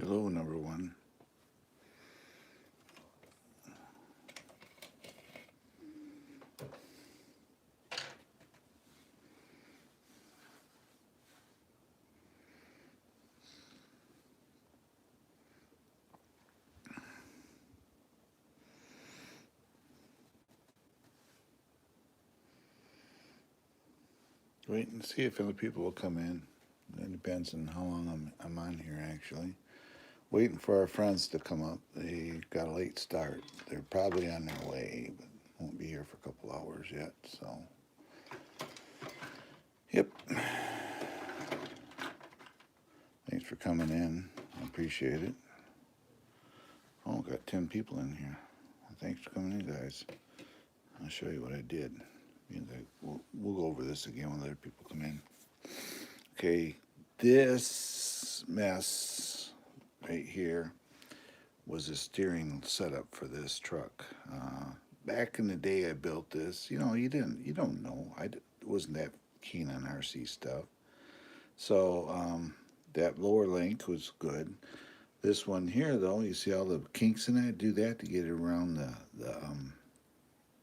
Hello, number one. Wait and see if other people will come in. It depends on how long I'm on here, actually. Waiting for our friends to come up. They got a late start. They're probably on their way, but won't be here for a couple hours yet. So, yep. Thanks for coming in. I appreciate it. Oh, got 10 people in here. Well, thanks for coming in, guys. I'll show you what I did. We'll go over this again when other people come in. Okay, this mess right here was a steering setup for this truck. Back in the day, I built this. You don't know. I wasn't that keen on RC stuff. So that lower link was good. This one here, though, you see all the kinks in it. Do that to get it around the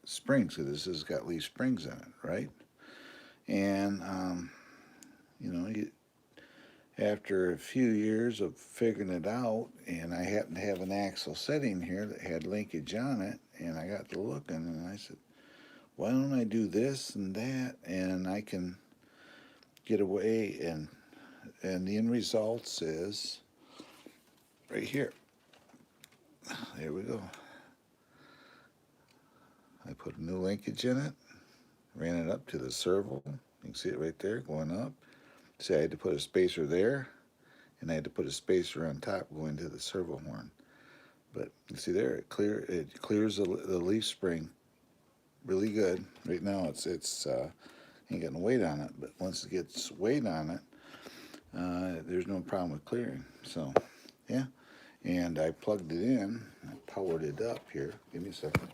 springs. So this has got leaf springs in it, right? And after a few years of figuring it out, and I happened to have an axle setting here that had linkage on it, and I got to looking, and I said, why don't I do this and that, and I can get away, and the end results is right here. There we go. I put a new linkage in it, ran it up to the servo. You can see it right there going up. See, I had to put a spacer there, and I had to put a spacer on top going to the servo horn. But you see there, it clears the leaf spring really good. Right now, it's ain't got no weight on it, but once it gets weight on it, there's no problem with clearing. So, yeah. And I plugged it in. I powered it up here. Give me a second.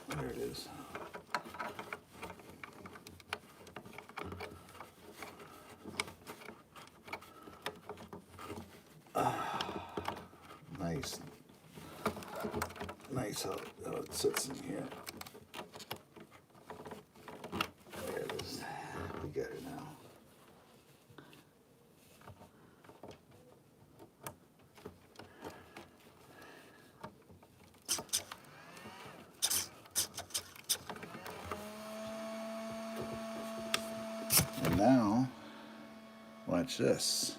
There it is. Nice how it sits in here. There it is. We got it now. And now, watch this.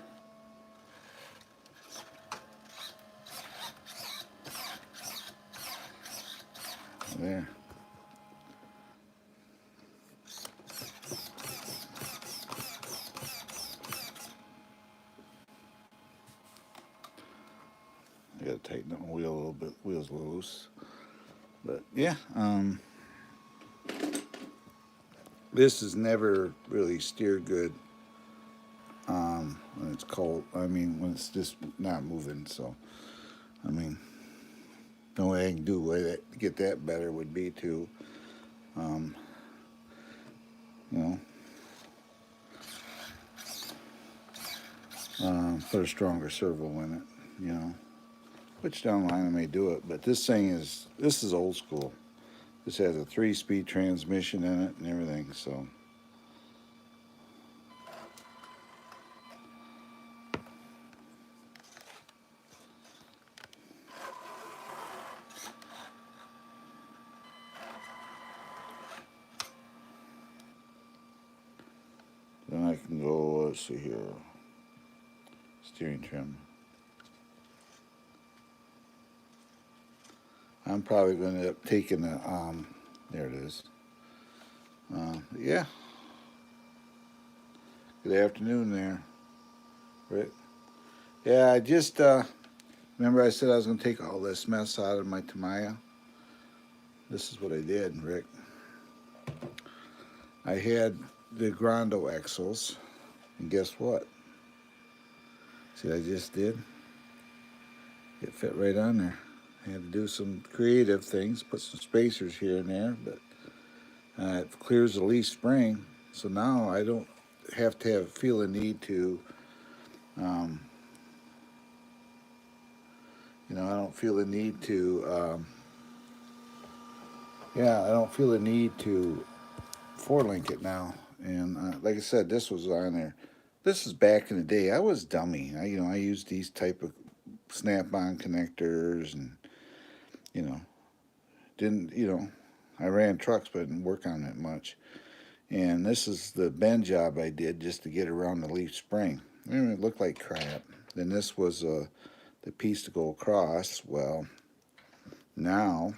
There. I gotta tighten the wheel a little bit. Wheel's loose, but yeah. This is never really steered good when it's cold. I mean, when it's just not moving. So, I mean, the way I can do to get that better would be to, put a stronger servo in it, which down the line I may do it. But this is old school. This has a 3-speed transmission in it and everything, so. Then I can go, let's see here, steering trim. I'm probably going to end up taking the, there it is. Yeah. Good afternoon there, Rick. Yeah, I just, remember I said I was going to take all this mess out of my Tamaya? This is what I did, Rick. I had the Grondo axles, and guess what? See what I just did? It fit right on there. I had to do some creative things, put some spacers here and there, but it clears the leaf spring. So now I don't, have to feel the need to, um, I don't feel the need to, I don't feel the need to four-link it now. And like I said, this was on there. This is back in the day. I was dummy. I used these type of snap-on connectors, and you know, didn't, I ran trucks, but didn't work on it much. And this is the bend job I did just to get around the leaf spring. It looked like crap. Then this was the piece to go across. Well, now,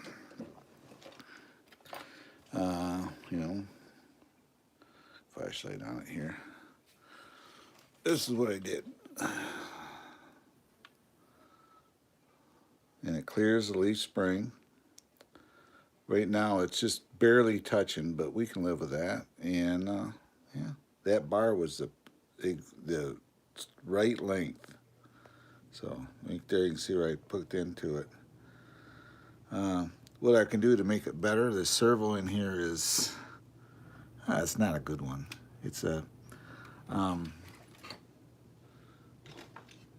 flashlight on it here. This is what I did. And it clears the leaf spring. Right now it's just barely touching, but we can live with that. And that bar was the right length. So right there you can see where I hooked into it. What I can do to make it better, the servo in here is, it's not a good one. It's a,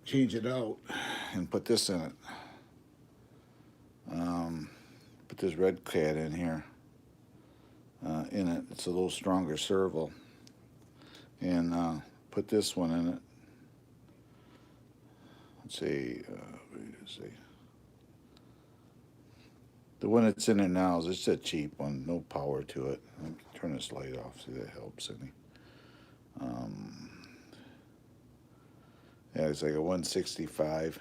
change it out and put this in it. Put this red cat in here, in it. It's a little stronger servo. And put this one in it. Let's see, the one that's in there now is just a cheap one, no power to it. Let me turn this light off, see if that helps any. Yeah, it's like a 165,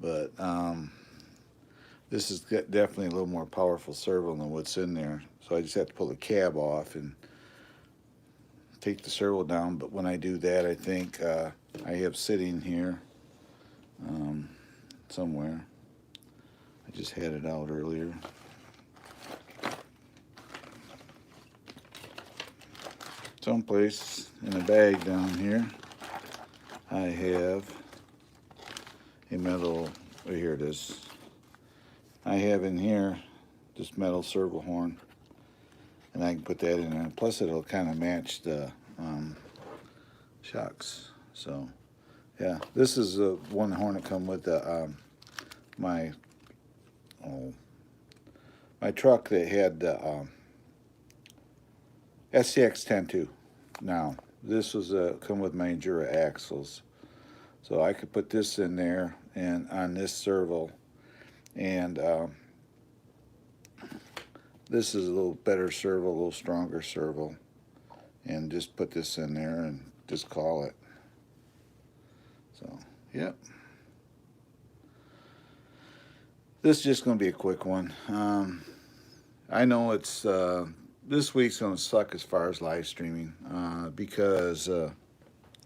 but this is definitely a little more powerful servo than what's in there. So I just have to pull the cab off and take the servo down. But when I do that, I think I have sitting here somewhere. I just had it out earlier. Someplace in a bag down here, I have a metal, oh, here it is. I have in here this metal servo horn, and I can put that in there. Plus it'll kind of match the shocks. So yeah, this is the one horn that come with the my truck that had the SCX 10.2. Now this was come with my Endura axles, so I could put this in there and on this servo, and this is a little better servo, a little stronger servo, and just put this in there and just call it. So yep, this is just going to be a quick one. I know it's this week's going to suck as far as live streaming because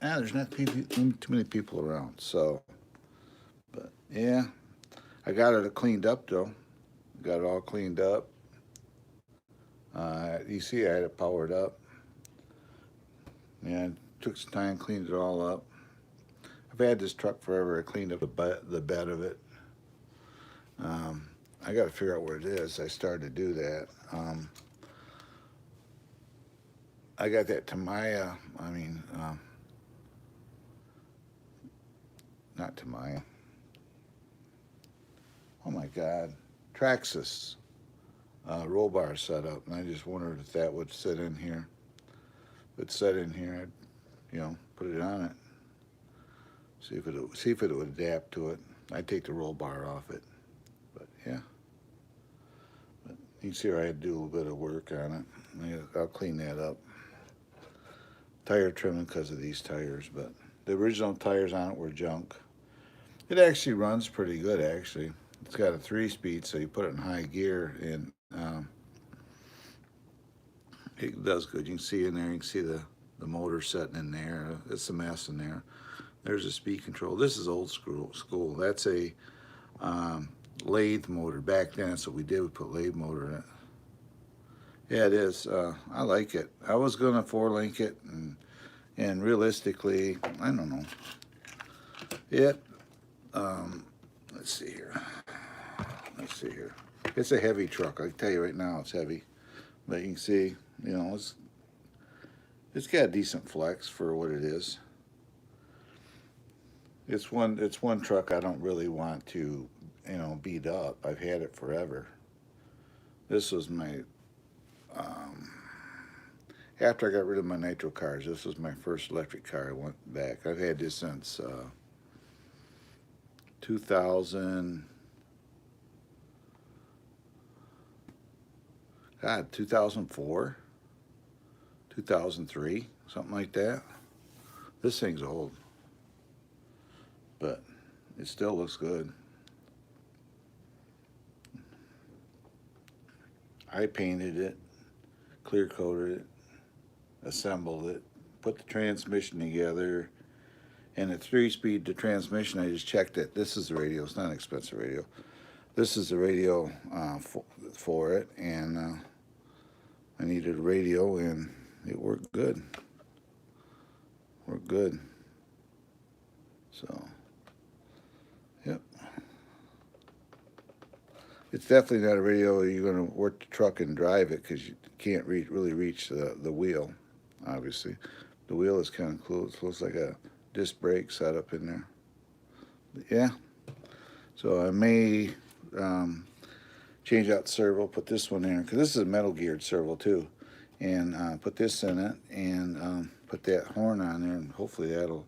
there's not too many people around. So, but yeah, I got it cleaned up though. Got it all cleaned up. You see, I had it powered up. Yeah, took some time, cleaned it all up. I've had this truck forever. I cleaned up the bed of it. I got to figure out where it is. I started to do that. I got that Tamaya. Not Tamaya. Oh my God, Traxxas roll bar setup, and I just wondered if that would sit in here. If it set in here, I'd put it on it. See if it would adapt to it. I'd take the roll bar off it, but yeah. But you can see where I had to do a little bit of work on it. I'll clean that up. Tire trimming because of these tires, but the original tires on it were junk. It actually runs pretty good, actually. It's got a 3-speed, so you put it in high gear, and it does good. You can see in there, you can see the motor setting in there. It's a mess in there. There's a speed control. This is old school. That's a lathe motor. Back then, that's what we did. We put lathe motor in it. Yeah, it is. I like it. I was going to 4-link it, and realistically, I don't know. Let's see here. It's a heavy truck. I can tell you right now, it's heavy. But you can see, It's got a decent flex for what it is. It's one truck I don't really want to, beat up. I've had it forever. This was my um, after I got rid of my nitro cars. This was my first electric car. I went back. I've had this since 2000. God, 2004, 2003, something like that. This thing's old, but it still looks good. I painted it, clear coated it, assembled it, put the transmission together, and at 3-speed the transmission, I just checked it. This is the radio. It's not an expensive radio. This is the radio for it, and I needed a radio, and it worked good. Worked good. So, yep. It's definitely not a radio you're going to work the truck and drive it, because you can't really reach the wheel, obviously. The wheel is kind of cool. It looks like a disc brake setup in there. But yeah. So I may change out the servo, put this one in, because this is a metal geared servo too, and put this in it, and put that horn on there, and hopefully that'll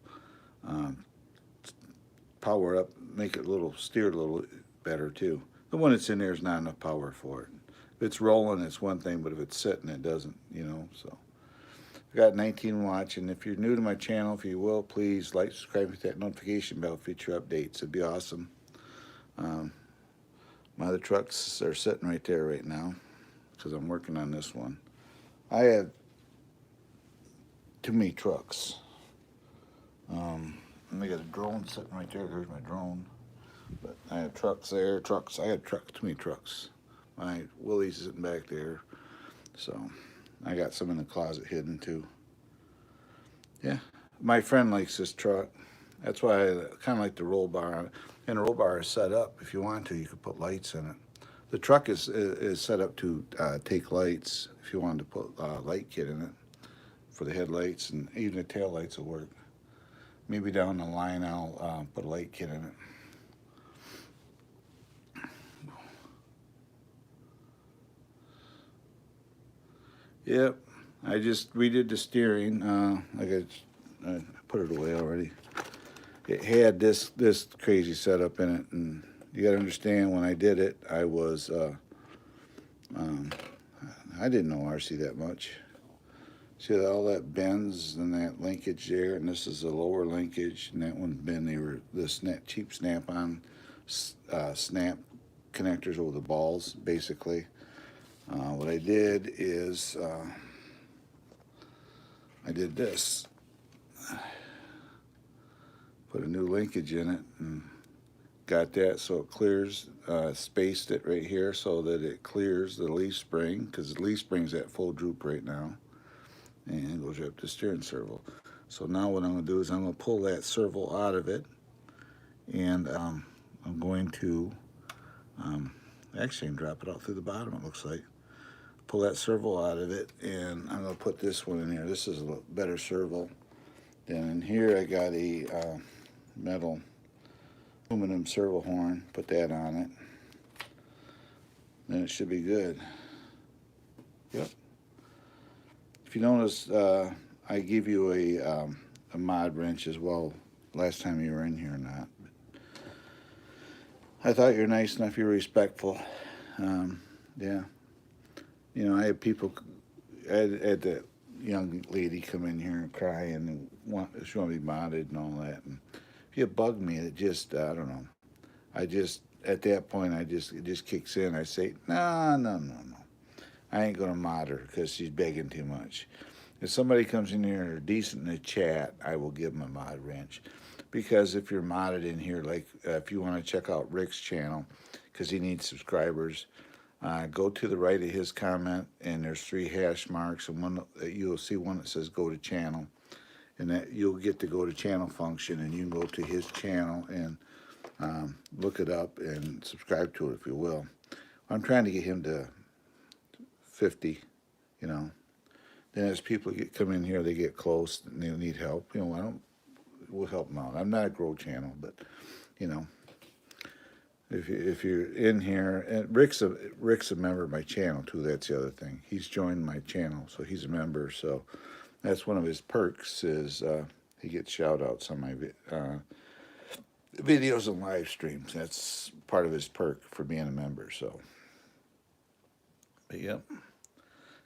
power up, make it steer a little better too. The one that's in there is not enough power for it. If it's rolling, it's one thing, but if it's sitting, it doesn't, so. I've got 19 watching. If you're new to my channel, if you will, please like, subscribe, hit that notification bell, future updates. It'd be awesome. My other trucks are sitting right there right now because I'm working on this one. I have too many trucks. And I got a drone sitting right there. There's my drone. But I have trucks there, trucks. I have too many trucks. My Willie's sitting back there. So I got some in the closet hidden too. Yeah. My friend likes this truck. That's why I kind of like the roll bar on it. And the roll bar is set up. If you want to, you could put lights in it. The truck is set up to take lights. If you wanted to put a light kit in it for the headlights, and even the tail lights will work. Maybe down the line I'll put a light kit in it. Yep, I just redid the steering. I put it away already. It had this crazy setup in it, and you got to understand, when I did it, I didn't know RC that much. See all that bends and that linkage there, and this is a lower linkage, and that one bend. They were the cheap snap-on snap connectors over the balls, basically. What I did is I did this. Put a new linkage in it and got that so it clears, spaced it right here so that it clears the leaf spring, because the leaf spring's at full droop right now, and it goes right up to the steering servo. So now what I'm going to do is I'm going to pull that servo out of it, and I'm going to actually drop it out through the bottom, it looks like. Pull that servo out of it, and I'm going to put this one in here. This is a better servo. Then in here I got a metal aluminum servo horn. Put that on it. Then it should be good. Yep. If you notice, I give you a mod wrench as well last time you were in here or not. I thought you were nice enough, you're respectful. Yeah. I had people, I had that young lady come in here and cry and she wanted to be modded and all that. And if you bug me, it just, I don't know. At that point, it just kicks in. I say, no. I ain't going to mod her because she's begging too much. If somebody comes in here and are decent in the chat, I will give them a mod wrench. Because if you're modded in here, like if you want to check out Rick's channel, because he needs subscribers, go to the right of his comment, and there's 3 hash marks, and you'll see one that says go to channel, and that you'll get the go to channel function, and you can go to his channel and look it up and subscribe to it if you will. I'm trying to get him to 50, Then as people come in here, they get close and they need help. You know, we'll help them out. I'm not a grow channel, but you know, if you're in here, and Rick's a member of my channel too. That's the other thing. He's joined my channel, so he's a member. So that's one of his perks is he gets shout outs on my videos and live streams. That's part of his perk for being a member. So, but yep,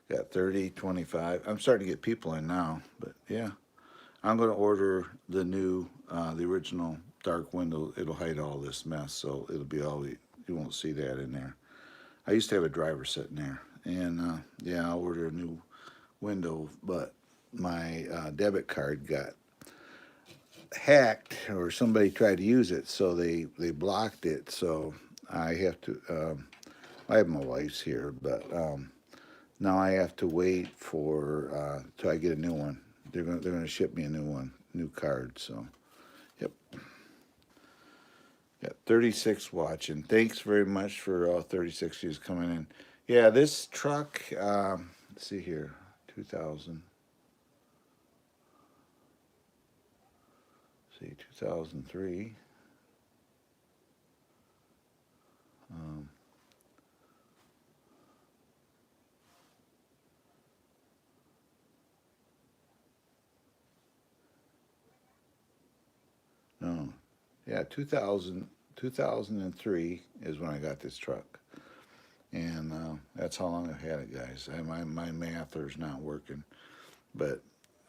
got 30, 25. I'm starting to get people in now, but yeah, I'm going to order the new, the original dark window. It'll hide all this mess, so it'll be all, you won't see that in there. I used to have a driver sitting there, and yeah, I'll order a new window, but my debit card got hacked or somebody tried to use it, so they blocked it. So I have to. I have my wife's here, but now I have to wait for till I get a new one. They're gonna ship me a new one, new card. So, yep. Got 36 watching. Thanks very much for all 36 views coming in. Yeah, this truck. Let's see here, 2000. See, 2003. No, yeah, 2003 is when I got this truck. And that's how long I've had it, guys. My mather's not working. But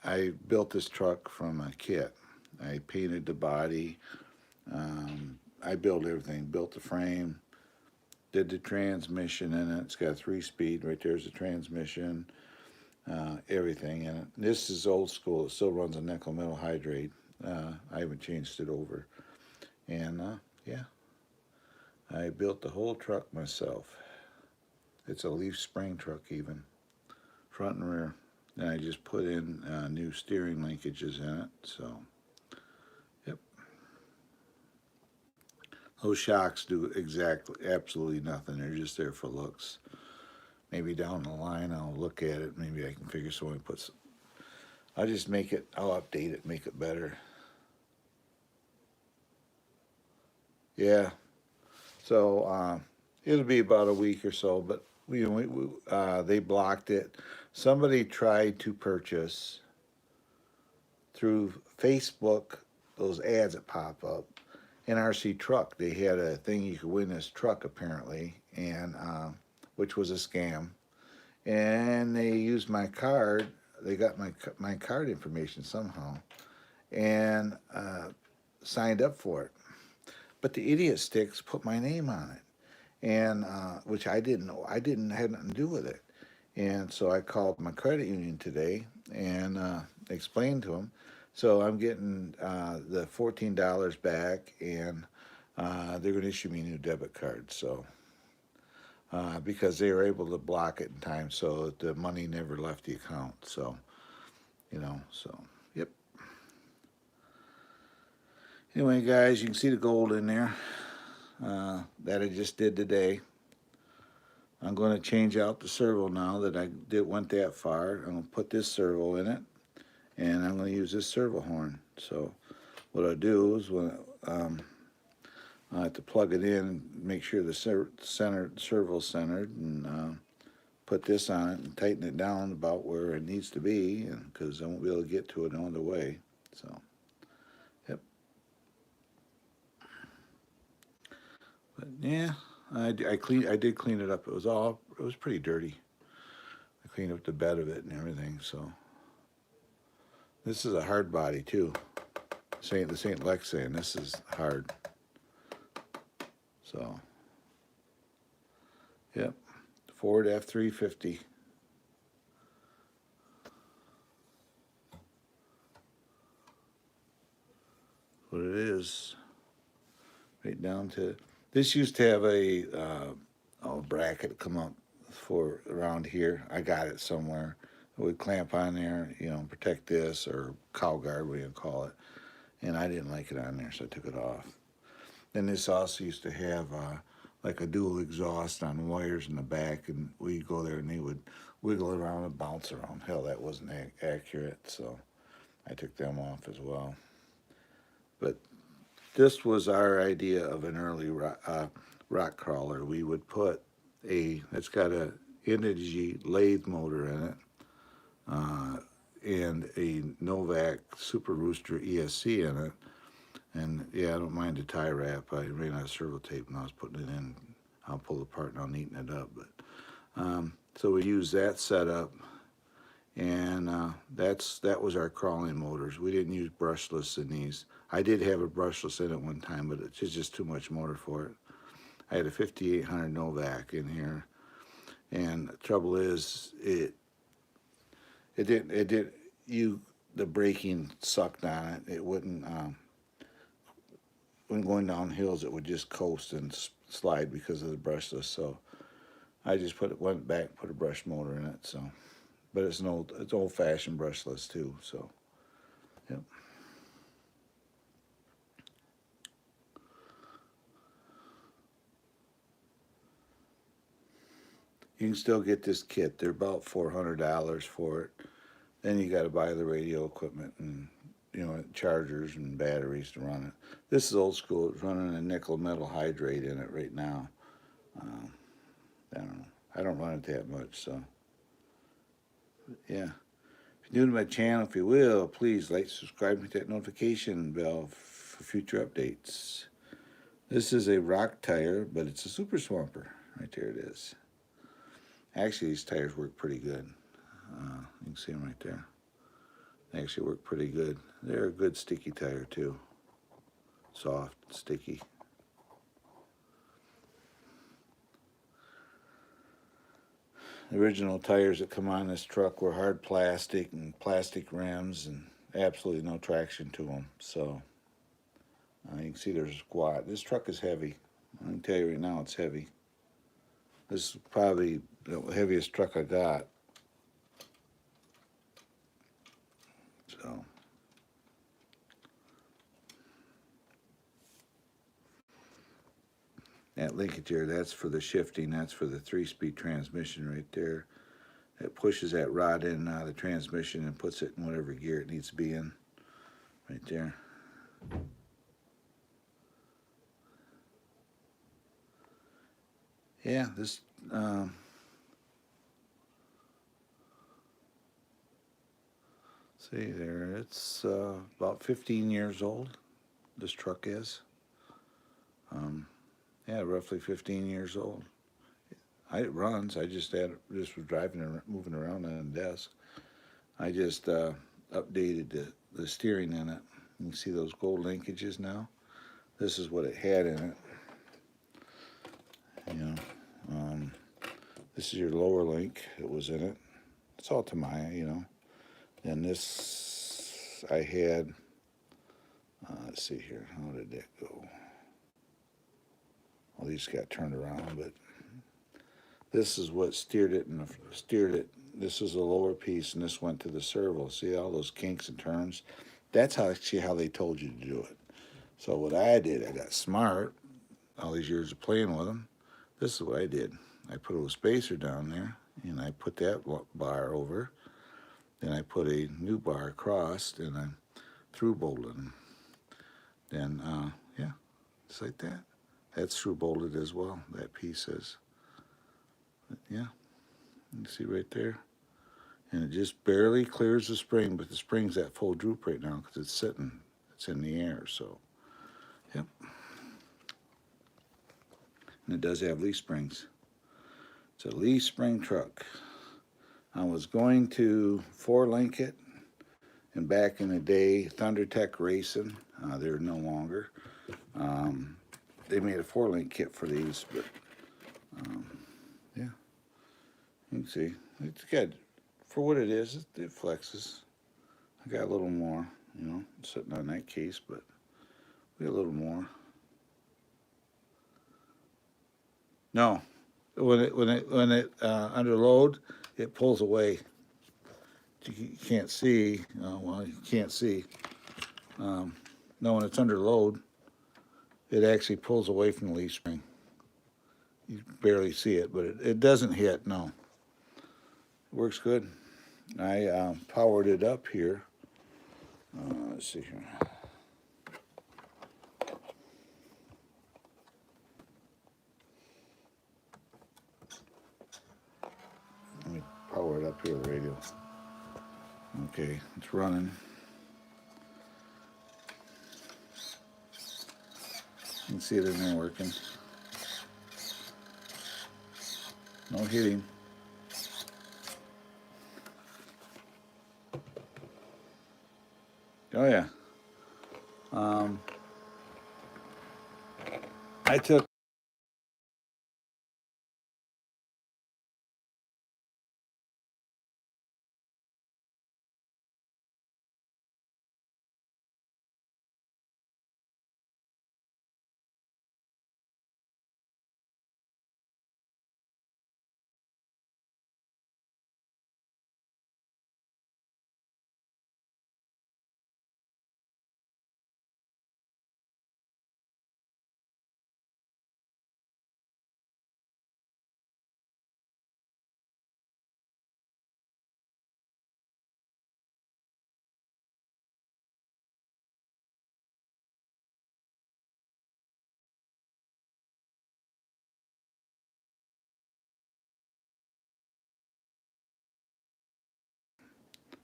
I built this truck from a kit. I painted the body. I built everything. Built the frame. Did the transmission in it. It's got a 3-speed. Right there's the transmission. Everything in it. This is old school. It still runs a nickel metal hydrate. I haven't changed it over. And yeah, I built the whole truck myself. It's a leaf spring truck even, front and rear. And I just put in new steering linkages in it. So, yep. Those shocks do absolutely nothing. They're just there for looks. Maybe down the line I'll look at it. Maybe I can figure someone puts. I'll just make it. I'll update it, make it better. Yeah. So it'll be about a week or so, but they blocked it. Somebody tried to purchase through Facebook those ads that pop up. NRC truck. They had a thing you could win this truck apparently, and which was a scam. And they used my card. They got my card information somehow, and signed up for it. But the idiot sticks put my name on it, and which I didn't know. I didn't have nothing to do with it. And so I called my credit union today and explained to them. So I'm getting the $14 back, and they're going to issue me a new debit card. So because they were able to block it in time, so the money never left the account. So so yep. Anyway, guys, you can see the gold in there that I just did today. I'm going to change out the servo now that went that far. I'm going to put this servo in it, and I'm going to use this servo horn. So what I'll do is I have to plug it in, make sure the servo's centered, and put this on it and tighten it down about where it needs to be, because I won't be able to get to it on the way. So, yep. But yeah, I did clean it up. It was pretty dirty. I cleaned up the bed of it and everything. So this is a hard body too. This ain't Lexan. This is hard. So, yep, Ford F-350. What it is, right down to. This used to have a bracket come up for around here. I got it somewhere. It would clamp on there, protect this, or cow guard, what you call it. And I didn't like it on there, so I took it off. Then this also used to have like a dual exhaust on wires in the back, and we'd go there and they would wiggle around and bounce around. Hell, that wasn't accurate, so I took them off as well. But this was our idea of an early rock crawler. We would put it's got a energy lathe motor in it, and a Novak Super Rooster ESC in it. And yeah, I don't mind the tie wrap. I ran out of servo tape when I was putting it in. I'll pull it apart and I'll neaten it up. But so we used that setup, and that was our crawling motors. We didn't use brushless in these. I did have a brushless in it one time, but it's just too much motor for it. I had a 5800 Novak in here, and the trouble is the braking sucked on it. It wouldn't when going down hills, it would just coast and slide because of the brushless. So I just went back, put a brush motor in it. So, but it's old-fashioned brushless too. So, yep. You can still get this kit. They're about $400 for it. Then you got to buy the radio equipment and chargers and batteries to run it. This is old school. It's running a nickel metal hydrate in it right now. I don't know. I don't run it that much, so yeah. If you're new to my channel, if you will, please like, subscribe, and hit that notification bell for future updates. This is a rock tire, but it's a super swamper. Right there it is. Actually, these tires work pretty good. You can see them right there. They actually work pretty good. They're a good sticky tire too. Soft, sticky. The original tires that come on this truck were hard plastic and plastic rims and absolutely no traction to them. So you can see there's a squat. This truck is heavy. I can tell you right now it's heavy. This is probably the heaviest truck I got. So that linkage there, that's for the shifting. That's for the 3-speed transmission right there. It pushes that rod in and out of the transmission and puts it in whatever gear it needs to be in. Right there. Yeah, this see there, it's about 15 years old. This truck is. Yeah, roughly 15 years old. It runs. I just was driving and moving around on the desk. I just updated the steering in it. You can see those gold linkages now. This is what it had in it. This is your lower link. It was in it. It's all Tamaya, And this I had. Let's see here. How did that go? Well, these got turned around, but this is what steered it. This is the lower piece, and this went to the servo. See all those kinks and turns? That's actually how they told you to do it. So what I did, I got smart. All these years of playing with them. This is what I did. I put a little spacer down there, and I put that bar over. Then I put a new bar across, and I through bolted them. Then, yeah, just like that. That's through bolted as well, that piece is. But yeah, you see right there. And it just barely clears the spring, but the spring's at full droop right now because it's sitting. It's in the air, so, yep. And it does have leaf springs. It's a leaf spring truck. I was going to 4-link it, and back in the day, ThunderTech Racing, they're no longer. They made a 4-link kit for these, but yeah, you can see it's good for what it is. It flexes. I got a little more, sitting on that case, but we got a little more. No, when it under load, it pulls away. You can't see. Well, you can't see. No, when it's under load, it actually pulls away from the leaf spring. You barely see it, but it doesn't hit. No, it works good. I powered it up here. Let's see here. Let me power it up here, the radio. Okay, it's running. You can see it in there working. No hitting. Oh yeah. I took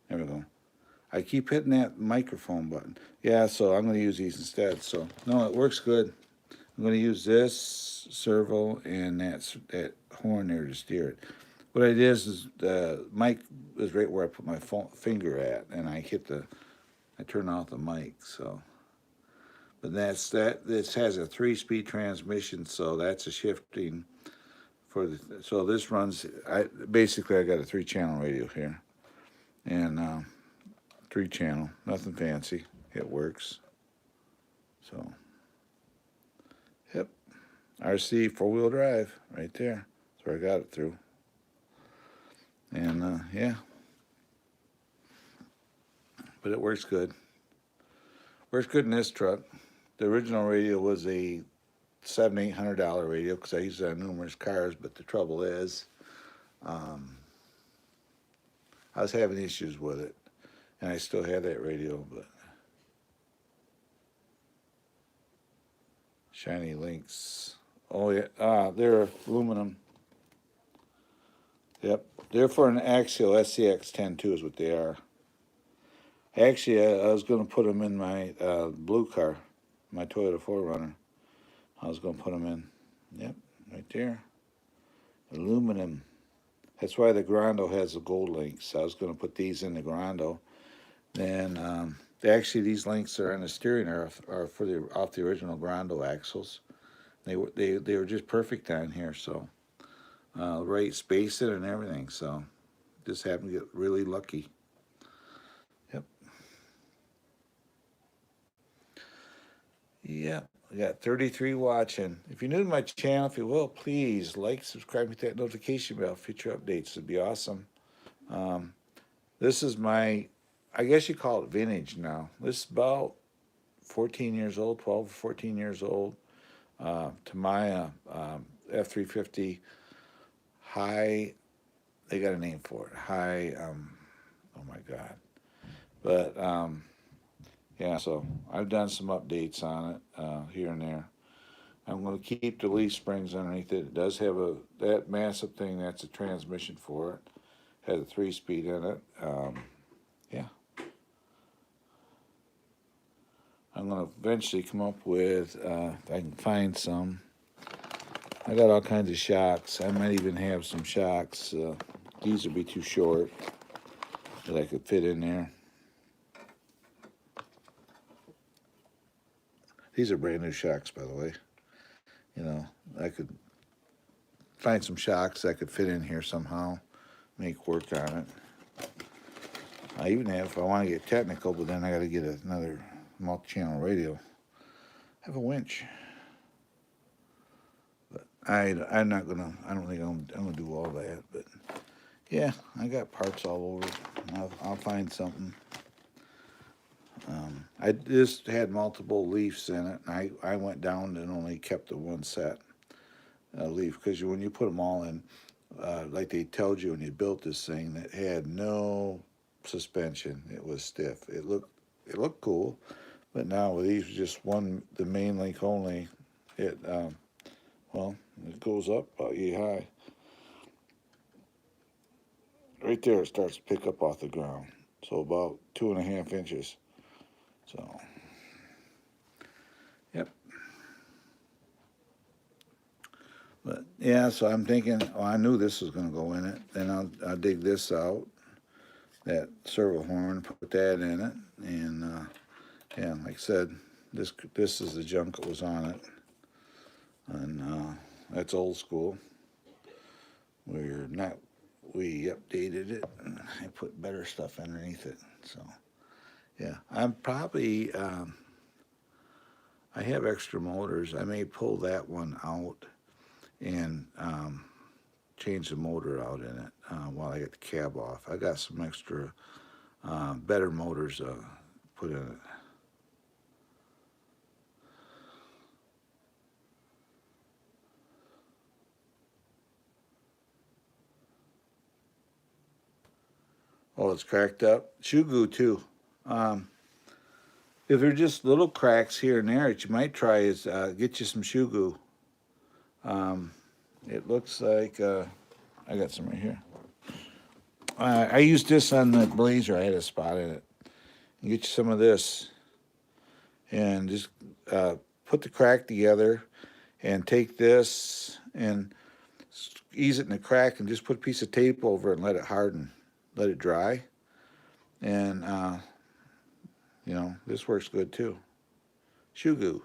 there we go. I keep hitting that microphone button. Yeah, so I'm going to use these instead. So no, it works good. I'm going to use this servo and that horn there to steer it. What I did is the mic is right where I put my finger at, and I turn off the mic. So, but that's that. This has a 3-speed transmission, so that's a shifting for the. So this runs. I got a 3-channel radio here, and 3-channel, nothing fancy. It works. So, yep, RC 4-wheel drive right there. That's where I got it through. And yeah, but it works good. Works good in this truck. The original radio was a $700-800 radio because I used it on numerous cars. But the trouble is, I was having issues with it, and I still have that radio. But shiny links. Oh yeah, they're aluminum. Yep, they're for an Axial SCX-10 too, is what they are. Actually, I was going to put them in my blue car, my Toyota 4Runner. I was going to put them in. Yep, right there. Aluminum. That's why the Grando has the gold links. I was going to put these in the Grando. Then, actually, these links are on the steering are for off the original Grando axles. They were just perfect on here, so right spacing and everything. So just happened to get really lucky. Yep. Yeah, we got 33 watching. If you're new to my channel, if you will, please like, subscribe, hit that notification bell. Future updates would be awesome. This is my, I guess you call it vintage now. This is about 14 years old, 12 or 14 years old. Tamaya F350 high, they got a name for it. High, oh my God. But yeah, so I've done some updates on it here and there. I'm going to keep the leaf springs underneath it. It does have that massive thing. That's a transmission for it. Has a 3-speed in it. Yeah. I'm going to eventually come up with, if I can find some. I got all kinds of shocks. I might even have some shocks. These would be too short that I could fit in there. These are brand new shocks, by the way. You know, I could find some shocks that could fit in here somehow, make work on it. I even have, if I want to get technical, but then I got to get another multi-channel radio. I have a winch. But I'm not gonna. I don't think I'm gonna do all that. But yeah, I got parts all over. I'll find something. I just had multiple leafs in it, and I went down and only kept the one set. leaf, because when you put them all in, like they told you when you built this thing, that had no suspension. It was stiff. It looked cool, but now with these just one, the main link only, it well, it goes up about yay high. Right there, it starts to pick up off the ground. So about 2.5 inches. So, yep. But yeah, so I'm thinking, oh, I knew this was going to go in it. Then I'll dig this out, that servo horn, put that in it, and yeah, like I said, this is the junk that was on it, and that's old school. We're not, we updated it, and I put better stuff underneath it. So yeah, I'm probably I have extra motors. I may pull that one out and change the motor out in it while I get the cab off. I got some extra better motors put in it. Oh, it's cracked up. Shoe glue too. Um, if they're just little cracks here and there, what you might try is get you some shoe glue. Um, it looks like I got some right here. I used this on the Blazer. I had a spot in it. You get you some of this and just put the crack together and take this and ease it in the crack and just put a piece of tape over it and let it harden, let it dry. And, this works good too. Shoe glue.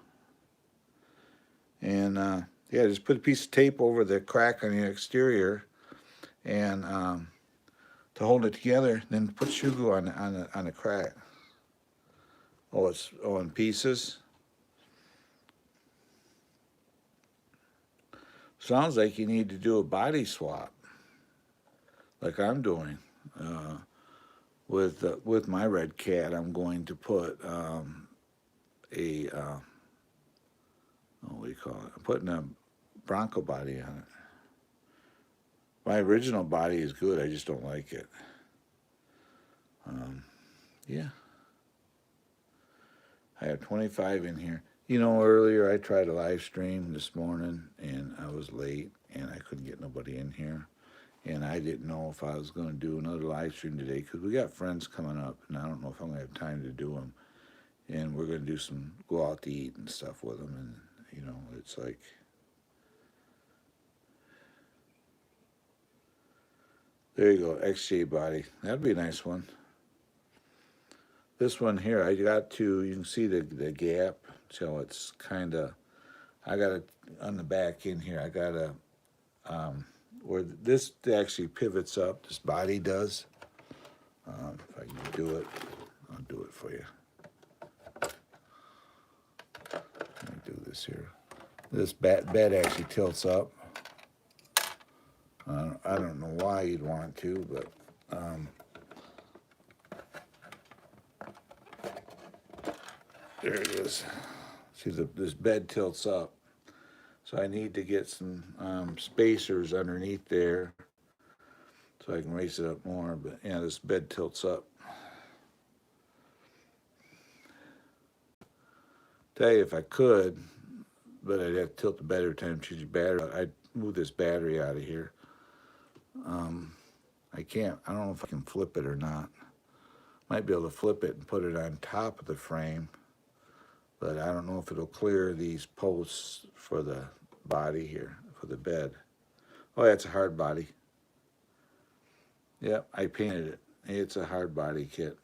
And, yeah, just put a piece of tape over the crack on the exterior and to hold it together, then put shoe glue on the crack. Oh, it's in pieces. Sounds like you need to do a body swap, like I'm doing. With my red cat, I'm going to put what do you call it? I'm putting a Bronco body on it. My original body is good. I just don't like it. Yeah, I have 25 in here. Earlier I tried a live stream this morning and I was late and I couldn't get nobody in here. And I didn't know if I was going to do another live stream today because we got friends coming up and I don't know if I'm going to have time to do them. And we're going to go out to eat and stuff with them. And, it's like, there you go, XJ body. That'd be a nice one. This one here, you can see the gap. So it's kind of, I got it on the back in here. I got where this actually pivots up, this body does. If I can do it, I'll do it for you. Let me do this here. This bed actually tilts up. I don't know why you'd want to, but there it is. See, this bed tilts up. So I need to get some spacers underneath there so I can raise it up more. But yeah, this bed tilts up. Tell you if I could, but I'd have to tilt the bed every time I change the battery. I'd move this battery out of here. I can't. I don't know if I can flip it or not. Might be able to flip it and put it on top of the frame, but I don't know if it'll clear these posts for the body here, for the bed. Oh, that's a hard body. Yep, I painted it. It's a hard body kit.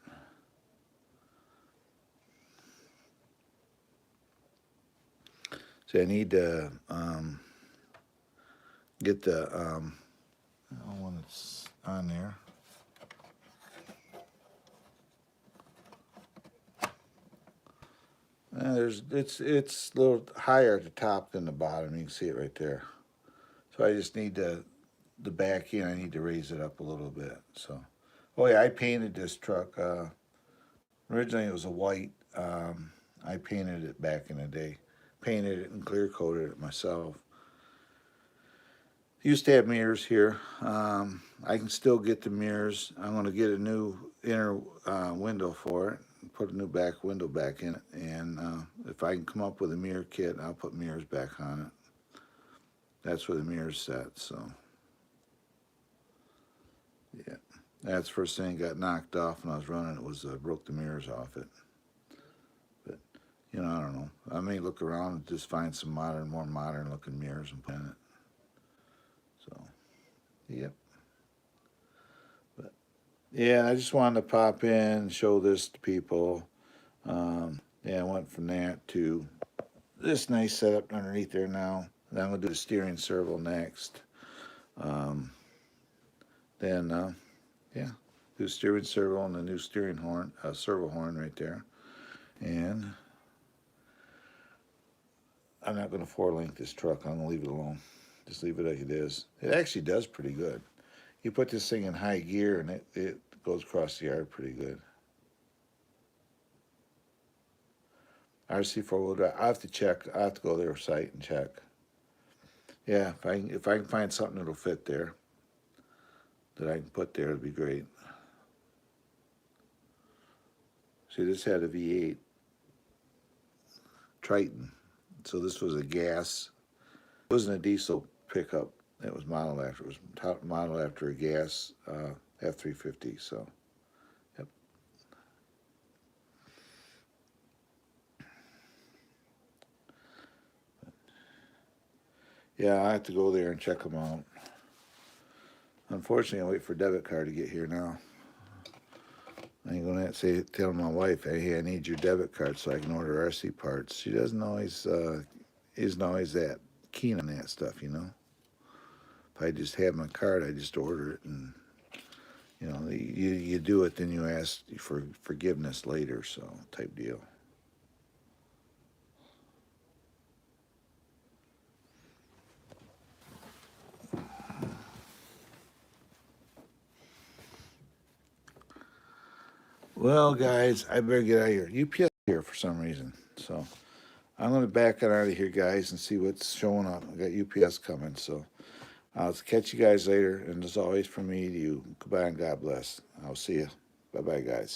So I need to get the one that's on there. It's a little higher at the top than the bottom. You can see it right there. So I just need the back end. I need to raise it up a little bit. So, oh yeah, I painted this truck. Originally it was a white. I painted it back in the day. Painted it and clear coated it myself. Used to have mirrors here. I can still get the mirrors. I'm going to get a new inner window for it. Put a new back window back in it. And if I can come up with a mirror kit, I'll put mirrors back on it. That's where the mirror's set. So, yeah. That's the first thing that got knocked off when I was running it was I broke the mirrors off it. But, you know, I don't know. I may look around and just find some more modern looking mirrors and put in it. So, yep. But, yeah, I just wanted to pop in and show this to people. Yeah, I went from that to this nice setup underneath there now. Then I'm going to do the steering servo next. Then, yeah, do steering servo and the new steering horn, servo horn right there. And I'm not going to 4-link this truck. I'm going to leave it alone. Just leave it like it is. It actually does pretty good. You put this thing in high gear and it goes across the yard pretty good. RC 4-wheel drive. I have to check. I have to go to their site and check. Yeah, if I can find something that'll fit there, that I can put there, it'd be great. See, this had a V8 Triton, so this was a gas. It wasn't a diesel pickup. It was modeled after. It was modeled after a gas F-350. So, yep. Yeah, I have to go there and check them out. Unfortunately, I wait for a debit card to get here now. I ain't gonna have to tell my wife, hey, I need your debit card so I can order RC parts. She doesn't always, isn't always that keen on that stuff, you know. If I just have my card, I just order it, and you know, you do it, then you ask for forgiveness later, so type deal. Well, guys, I better get out of here. UPS here for some reason, so I'm going to back out of here, guys, and see what's showing up. I got UPS coming, so I'll catch you guys later. And as always, from me to you, goodbye and God bless. I'll see you. Bye-bye, guys.